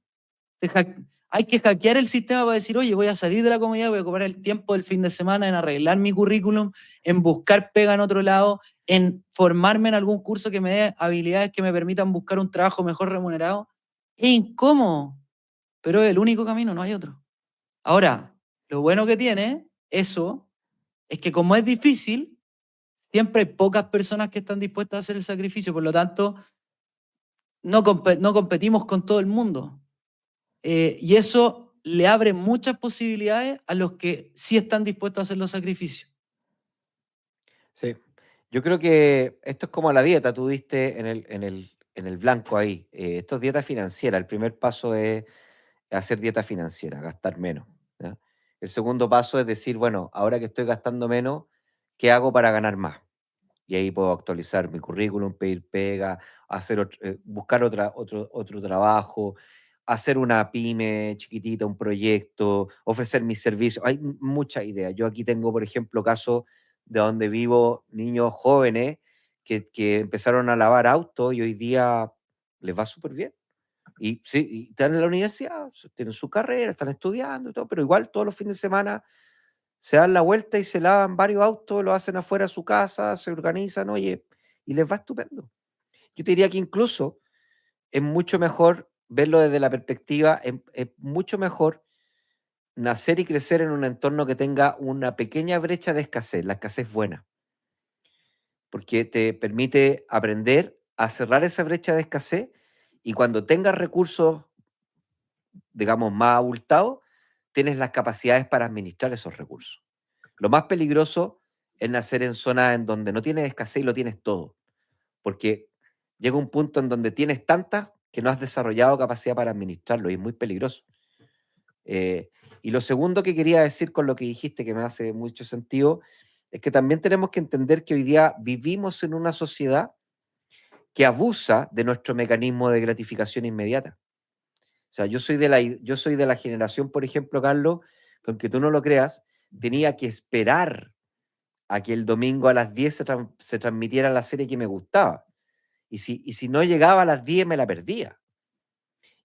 Hay que hackear el sistema para decir, oye, voy a salir de la comodidad, voy a ocupar el tiempo del fin de semana en arreglar mi currículum, en buscar pega en otro lado, en formarme en algún curso que me dé habilidades que me permitan buscar un trabajo mejor remunerado. Es incómodo, pero es el único camino, no hay otro. Ahora, lo bueno que tiene eso es que como es difícil, siempre hay pocas personas que están dispuestas a hacer el sacrificio, por lo tanto, no competimos con todo el mundo. Y eso le abre muchas posibilidades a los que sí están dispuestos a hacer los sacrificios. Sí, yo creo que esto es como la dieta, tú diste en el blanco ahí. Esto es dieta financiera. El primer paso es hacer dieta financiera, gastar menos. ¿Ya? El segundo paso es decir, bueno, ahora que estoy gastando menos, ¿qué hago para ganar más? Y ahí puedo actualizar mi currículum, pedir pega, buscar otro trabajo, hacer una pyme chiquitita, un proyecto, ofrecer mis servicios. Hay muchas ideas. Yo aquí tengo, por ejemplo, casos de donde vivo, niños jóvenes que empezaron a lavar autos y hoy día les va súper bien. Y sí, y están en la universidad, tienen su carrera, están estudiando y todo, pero igual todos los fines de semana se dan la vuelta y se lavan varios autos, lo hacen afuera de su casa, se organizan, oye, y les va estupendo. Yo te diría que incluso es mucho mejor verlo desde la perspectiva, es mucho mejor nacer y crecer en un entorno que tenga una pequeña brecha de escasez, la escasez buena, porque te permite aprender a cerrar esa brecha de escasez y cuando tengas recursos, digamos, más abultados, tienes las capacidades para administrar esos recursos. Lo más peligroso es nacer en zonas en donde no tienes escasez y lo tienes todo, porque llega un punto en donde tienes tantas que no has desarrollado capacidad para administrarlo y es muy peligroso. Y lo segundo que quería decir con lo que dijiste, que me hace mucho sentido, es que también tenemos que entender que hoy día vivimos en una sociedad que abusa de nuestro mecanismo de gratificación inmediata. O sea, yo soy de la generación, por ejemplo, Carlos, que aunque tú no lo creas, tenía que esperar a que el domingo a las 10 se transmitiera la serie que me gustaba. Y si no llegaba a las 10 me la perdía.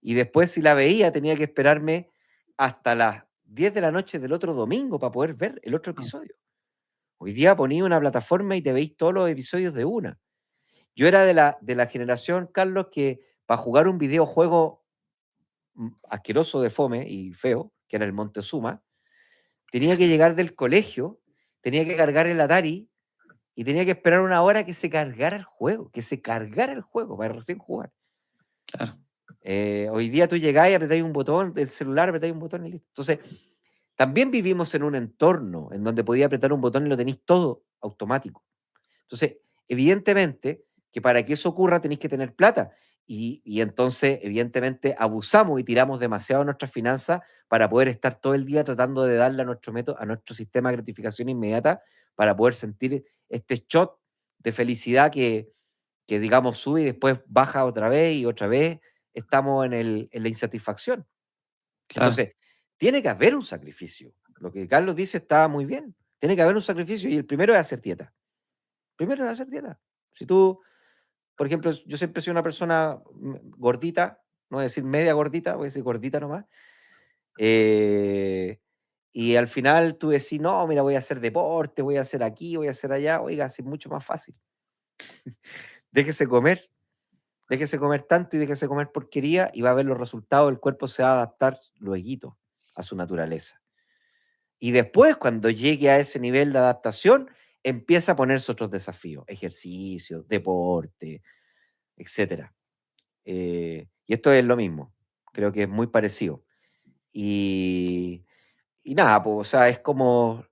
Y después si la veía tenía que esperarme hasta las 10 de la noche del otro domingo para poder ver el otro episodio. Hoy día ponía una plataforma y te veis todos los episodios de una. Yo era de la generación, Carlos, que para jugar un videojuego asqueroso de fome y feo, que era el Montezuma, tenía que llegar del colegio, tenía que cargar el Atari y tenía que esperar una hora que se cargara el juego para recién jugar. Claro. Hoy día tú llegás y apretáis un botón del celular, apretáis un botón y listo. Entonces, también vivimos en un entorno en donde podía apretar un botón y lo tenéis todo automático. Entonces, evidentemente que para que eso ocurra tenéis que tener plata. Y entonces, evidentemente, abusamos y tiramos demasiado nuestras finanzas para poder estar todo el día tratando de darle a nuestro método, a nuestro sistema de gratificación inmediata, para poder sentir este shot de felicidad que digamos, sube y después baja otra vez estamos en la insatisfacción. Claro. Entonces, tiene que haber un sacrificio. Lo que Carlos dice está muy bien. Tiene que haber un sacrificio y el primero es hacer dieta. Primero es hacer dieta. Si tú, por ejemplo, yo siempre soy una persona gordita, no voy a decir media gordita, voy a decir gordita nomás. Y al final tú decís, no, mira, voy a hacer deporte, voy a hacer aquí, voy a hacer allá. Oiga, es mucho más fácil. Déjese comer tanto y déjese comer porquería y va a ver los resultados, el cuerpo se va a adaptar lueguito a su naturaleza. Y después, cuando llegue a ese nivel de adaptación, empieza a ponerse otros desafíos, ejercicio, deporte, etc. Y esto es lo mismo, creo que es muy parecido. Y nada, pues, o sea, es como,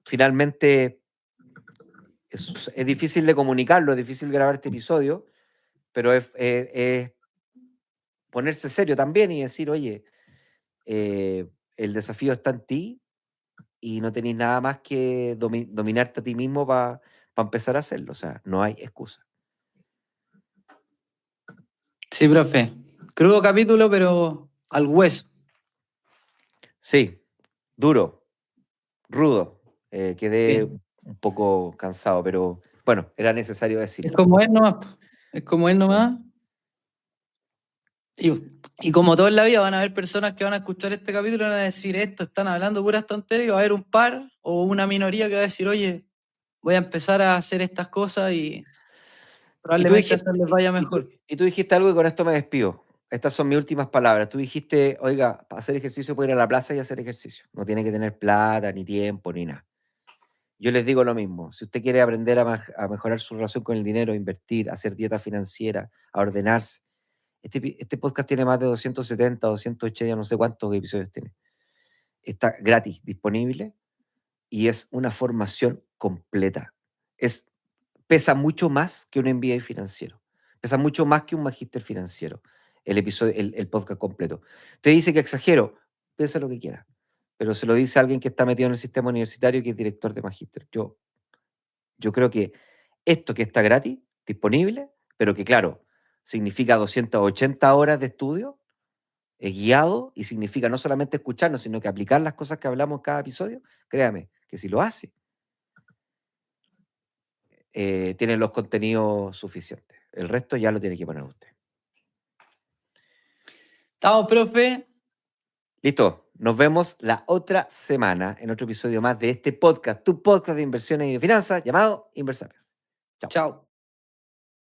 finalmente, es difícil de comunicarlo, es difícil grabar este episodio, pero es ponerse serio también y decir, oye, el desafío está en ti y no tenéis nada más que dominarte a ti mismo para empezar a hacerlo. O sea, no hay excusa. Sí, profe. Crudo capítulo, pero al hueso. Sí, duro, rudo. Quedé Sí. un poco cansado, pero bueno, era necesario Es decirlo. como es nomás. Es como es nomás. Y como todo en la vida van a haber personas que van a escuchar este capítulo y van a decir esto, están hablando puras tonterías, y va a haber un par o una minoría que va a decir, oye, voy a empezar a hacer estas cosas y Y tú probablemente dijiste, eso les vaya mejor. y tú dijiste algo y con esto me despido. Estas son mis últimas palabras. Tú dijiste, oiga, para hacer ejercicio puede ir a la plaza y hacer ejercicio. No tiene que tener plata, ni tiempo, ni nada. Yo les digo lo mismo. Si usted quiere aprender a mejorar su relación con el dinero, a invertir, a hacer dieta financiera, a ordenarse, este podcast tiene más de 270, 280, no sé cuántos episodios tiene. Está gratis, disponible, y es una formación completa. Pesa mucho más que un MBA financiero. Pesa mucho más que un magíster financiero. El podcast completo. Te dice que exagero, piensa lo que quiera. Pero se lo dice alguien que está metido en el sistema universitario y que es director de magíster. Yo creo que esto que está gratis, disponible, pero que claro, significa 280 horas de estudio, guiado, y significa no solamente escucharnos, sino que aplicar las cosas que hablamos en cada episodio, créame, que si lo hace, tiene los contenidos suficientes. El resto ya lo tiene que poner usted. Estamos, profe. Listo, nos vemos la otra semana en otro episodio más de este podcast, tu podcast de inversiones y de finanzas llamado Inversapiens. Chao. Chao.